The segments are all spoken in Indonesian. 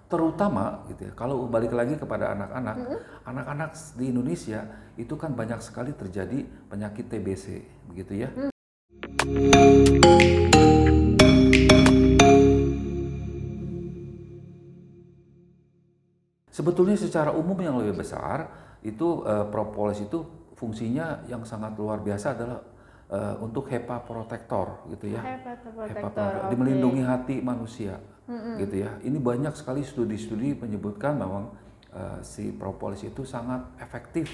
Terutama gitu ya, kalau balik lagi kepada anak-anak, anak-anak di Indonesia itu kan banyak sekali terjadi penyakit TBC, begitu ya. Sebetulnya secara umum yang lebih besar itu propolis itu fungsinya yang sangat luar biasa adalah untuk HEPA protektor gitu ya. HEPA protektor, Oke. melindungi hati manusia gitu ya. Ini banyak sekali studi-studi menyebutkan memang si propolis itu sangat efektif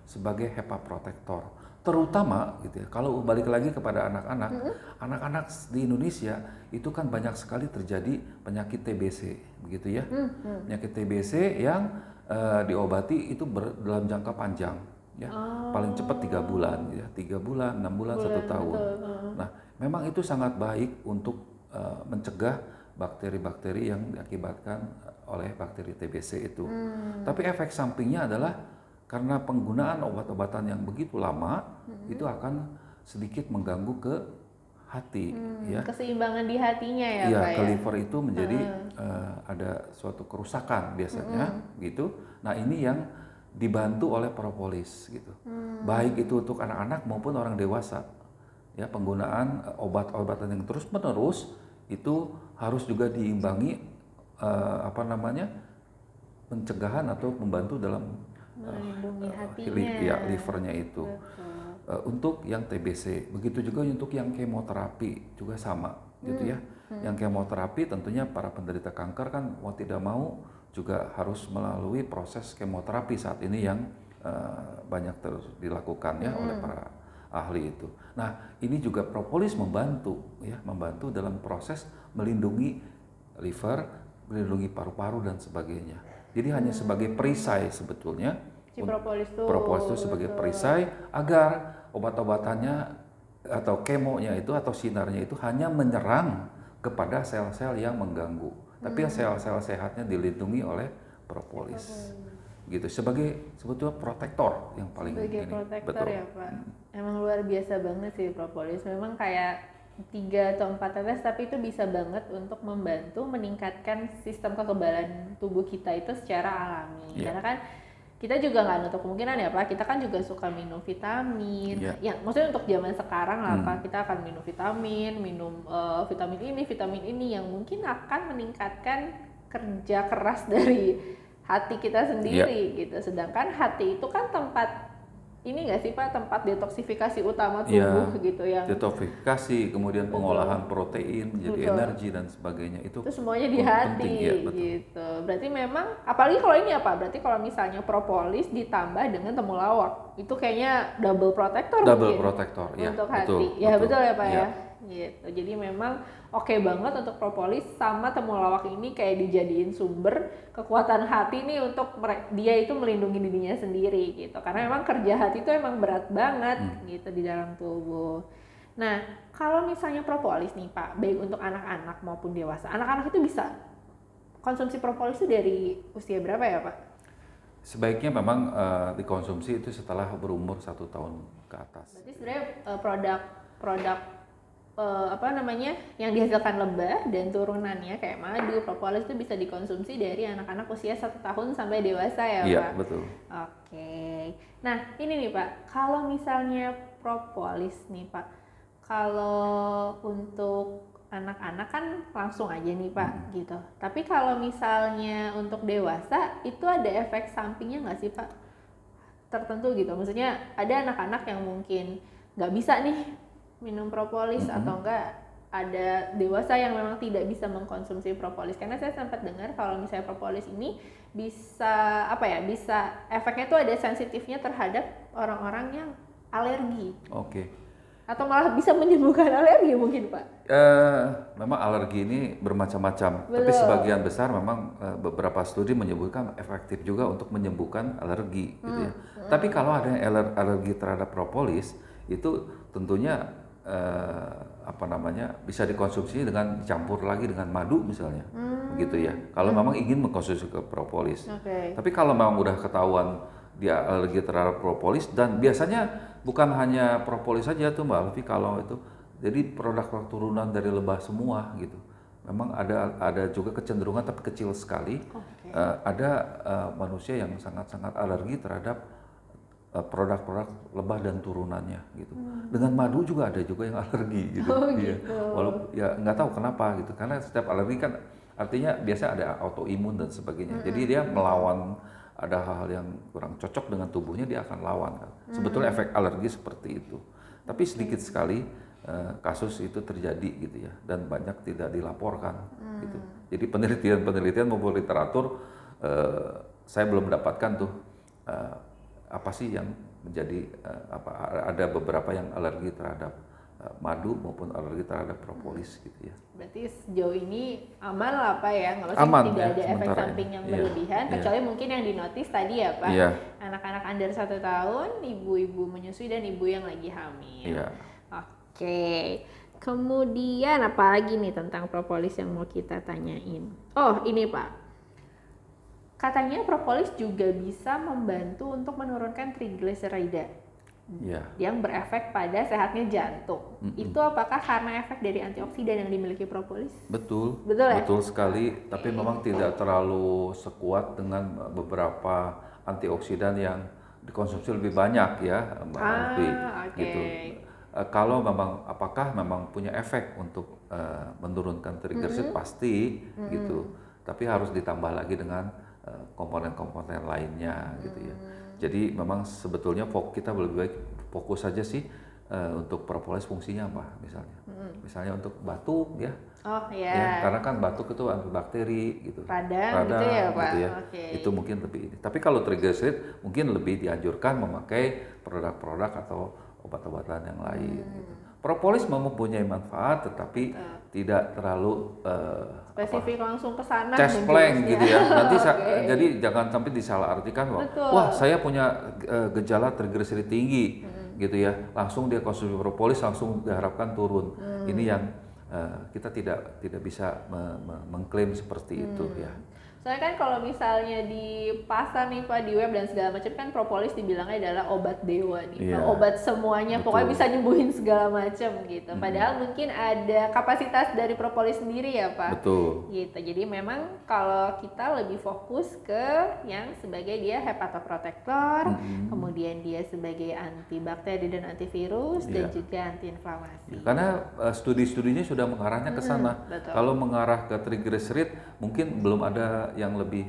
sebagai HEPA protektor. Terutama gitu ya, kalau balik lagi kepada anak-anak, anak-anak di Indonesia itu kan banyak sekali terjadi penyakit TBC, begitu ya. Penyakit TBC yang diobati itu dalam jangka panjang, ya. Paling cepat 3 bulan, ya, 3 bulan, 6 bulan, 1 tahun. Betul. Nah, memang itu sangat baik untuk mencegah bakteri-bakteri yang diakibatkan oleh bakteri TBC itu. Tapi efek sampingnya adalah karena penggunaan obat-obatan yang begitu lama, itu akan sedikit mengganggu ke hati, ya. Keseimbangan di hatinya ya, Iya, Pak ke ya. liver itu menjadi ada suatu kerusakan biasanya, gitu. Nah, ini yang dibantu oleh propolis, gitu. Baik itu untuk anak-anak maupun orang dewasa. Ya, penggunaan obat-obatan yang terus-menerus itu harus juga diimbangi pencegahan atau membantu dalam Melindungi hatinya. livernya itu. Untuk yang TBC, begitu juga untuk yang kemoterapi juga sama, gitu ya. Yang kemoterapi tentunya para penderita kanker kan mau tidak mau juga harus melalui proses kemoterapi saat ini yang banyak terus dilakukan ya oleh para ahli itu. Nah, ini juga propolis membantu ya, membantu dalam proses melindungi liver, melindungi paru-paru dan sebagainya. Jadi hanya sebagai perisai sebetulnya. Si propolis Propolis itu sebagai perisai agar obat-obatannya atau kemonya itu atau sinarnya itu hanya menyerang kepada sel-sel yang mengganggu. Tapi sel-sel sehatnya dilindungi oleh propolis. Gitu sebagai sebetulnya protektor yang paling sebagai ini. protektor Betul. ya, Pak. Emang luar biasa banget sih propolis. Memang kayak 3 atau 4 tetes, tapi itu bisa banget untuk membantu meningkatkan sistem kekebalan tubuh kita itu secara alami. Iya. Karena kan kita juga nggak nutup kemungkinan ya, Pak, kita kan juga suka minum vitamin. Iya. Ya, maksudnya untuk zaman sekarang lah, Pak, kita akan minum vitamin, vitamin ini yang mungkin akan meningkatkan kerja keras dari hati kita sendiri gitu. Sedangkan hati itu kan tempat ini nggak sih, Pak, tempat detoksifikasi utama tubuh gitu yang Detoksifikasi, kemudian pengolahan protein menjadi energi dan sebagainya itu semuanya di penting, hati ya, betul. gitu. Berarti memang apalagi kalau ini apa? Berarti kalau misalnya propolis ditambah dengan temulawak, itu kayaknya double protector Double mungkin protector ya. untuk hati. Betul, Ya betul ya, Pak ya. ya. Gitu. Jadi memang oke banget untuk propolis sama temulawak ini kayak dijadiin sumber kekuatan hati nih untuk dia itu melindungi dirinya sendiri gitu. Karena memang kerja hati itu emang berat banget gitu di dalam tubuh. Nah, kalau misalnya propolis nih, Pak, baik untuk anak-anak maupun dewasa. Anak-anak itu bisa konsumsi propolis itu dari usia berapa ya, Pak? Sebaiknya memang dikonsumsi itu setelah berumur 1 tahun ke atas. Berarti sebenarnya produk yang dihasilkan lebah dan turunannya kayak madu, propolis itu bisa dikonsumsi dari anak-anak usia 1 tahun sampai dewasa ya, Iya, Pak? betul. Oke. Nah, ini nih, Pak, kalau misalnya propolis nih, Pak, kalau untuk anak-anak kan langsung aja nih, Pak, gitu. Tapi kalau misalnya untuk dewasa itu ada efek sampingnya nggak sih, Pak? Tertentu gitu, maksudnya ada anak-anak yang mungkin nggak bisa nih minum propolis atau enggak ada dewasa yang memang tidak bisa mengkonsumsi propolis. Karena saya sempat dengar kalau misalnya propolis ini bisa bisa efeknya tuh ada sensitifnya terhadap orang-orang yang alergi. Oke. Atau malah bisa menyembuhkan alergi mungkin, Pak. Memang alergi ini bermacam-macam, tapi Betul. sebagian besar memang beberapa studi menyebutkan efektif juga untuk menyembuhkan alergi, gitu ya. Tapi kalau ada yang alergi terhadap propolis, itu tentunya bisa dikonsumsi dengan dicampur lagi dengan madu misalnya, begitu ya. Kalau memang ingin mengkonsumsi ke propolis. Oke. Tapi kalau memang udah ketahuan dia alergi terhadap propolis, dan biasanya bukan hanya propolis saja tuh Mbak Alfi, kalau itu jadi produk turunan dari lebah semua gitu. memang ada juga kecenderungan tapi kecil sekali. Oke. Ada manusia yang sangat-sangat alergi terhadap produk-produk lebah dan turunannya gitu. Dengan madu juga ada juga yang alergi gitu. Oh, Iya. gitu. Walaupun ya nggak tahu kenapa gitu. Karena setiap alergi kan artinya biasa ada autoimun dan sebagainya. Jadi dia melawan ada hal-hal yang kurang cocok dengan tubuhnya dia akan lawan kan. Sebetulnya efek alergi seperti itu. Tapi sedikit sekali kasus itu terjadi gitu ya dan banyak tidak dilaporkan gitu. Jadi penelitian maupun literatur saya belum mendapatkan tuh apa sih yang menjadi ada beberapa yang alergi terhadap madu maupun alergi terhadap propolis gitu ya. Berarti sejauh ini aman lah Pak ya, nggak maksudnya Aman, tidak ya, ada efek sementara samping ini. yang Iya, berlebihan, iya. kecuali mungkin yang dinotis tadi ya Pak, Iya. anak-anak under 1 tahun, ibu-ibu menyusui dan ibu yang lagi hamil. Iya. Oke, kemudian apa lagi nih tentang propolis yang mau kita tanyain? Oh ini Pak, katanya propolis juga bisa membantu untuk menurunkan trigliserida Iya. yang berefek pada sehatnya jantung. Itu apakah karena efek dari antioksidan yang dimiliki propolis? Betul, Betul ya? betul sekali. Tapi memang tidak terlalu sekuat dengan beberapa antioksidan yang dikonsumsi lebih banyak ya, Mbak Alfi. Oke. Gitu. Kalau memang apakah memang punya efek untuk menurunkan triglycerid pasti gitu. Tapi harus ditambah lagi dengan komponen-komponen lainnya gitu ya. Jadi memang sebetulnya kita lebih baik fokus saja sih untuk propolis fungsinya apa misalnya. Misalnya untuk batuk ya. Oh Ya, ya. karena kan batuk itu antibakteri gitu. Radang gitu ya, Pak? gitu ya. Oke. Itu mungkin lebih ini. Tapi kalau triglycerid mungkin lebih dianjurkan memakai produk-produk atau obat-obatan yang lain gitu. Propolis mempunyai manfaat tetapi tidak terlalu Spesifik langsung ke sana cespleng mungkin, gitu ya. Nanti Oke. jadi jangan sampai disalahartikan bahwa Betul. wah saya punya gejala triglycerid tinggi gitu ya. Langsung dia konsumsi propolis langsung diharapkan turun. Ini yang kita tidak bisa mengklaim seperti itu ya. Soalnya kan kalau misalnya di pasar nih Pak, di web dan segala macam kan propolis dibilangnya adalah obat dewa nih, Iya. obat semuanya, Betul. pokoknya bisa nyembuhin segala macam gitu. Padahal mungkin ada kapasitas dari propolis sendiri ya Pak. Betul. Gitu. Jadi memang kalau kita lebih fokus ke yang sebagai dia hepatoprotektor, kemudian dia sebagai antibakteri dan antivirus dan Iya. juga antiinflamasi. Karena studi-studinya sudah mengarahnya ke sana. betul. Kalau mengarah ke triglycerid mungkin belum ada yang lebih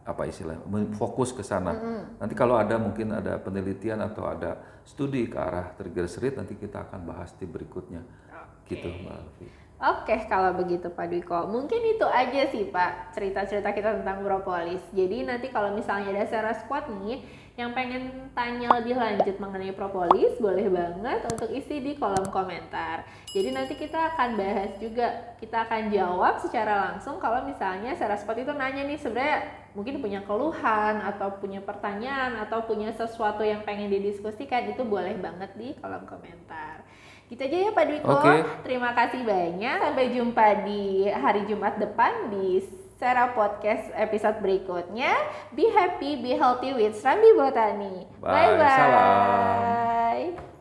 apa istilahnya fokus ke sana. Nanti kalau ada mungkin ada penelitian atau ada studi ke arah triglycerid nanti kita akan bahas di berikutnya. Gitu Mbak Alfi. Oke, kalau begitu Pak Dwiko, mungkin itu aja sih Pak cerita-cerita kita tentang propolis. Jadi nanti kalau misalnya ada Sera Squad nih yang pengen tanya lebih lanjut mengenai propolis, boleh banget untuk isi di kolom komentar. Jadi nanti kita akan bahas juga, kita akan jawab secara langsung kalau misalnya Sera Squad itu nanya nih sebenarnya mungkin punya keluhan atau punya pertanyaan atau punya sesuatu yang pengen didiskusikan, itu boleh banget di kolom komentar. Gitu aja ya Pak Dwiko. Oke. Terima kasih banyak. Sampai jumpa di hari Jumat depan di Sera Podcast episode berikutnya. Be happy, be healthy with Srambi Botani. Bye. Bye-bye. Salam.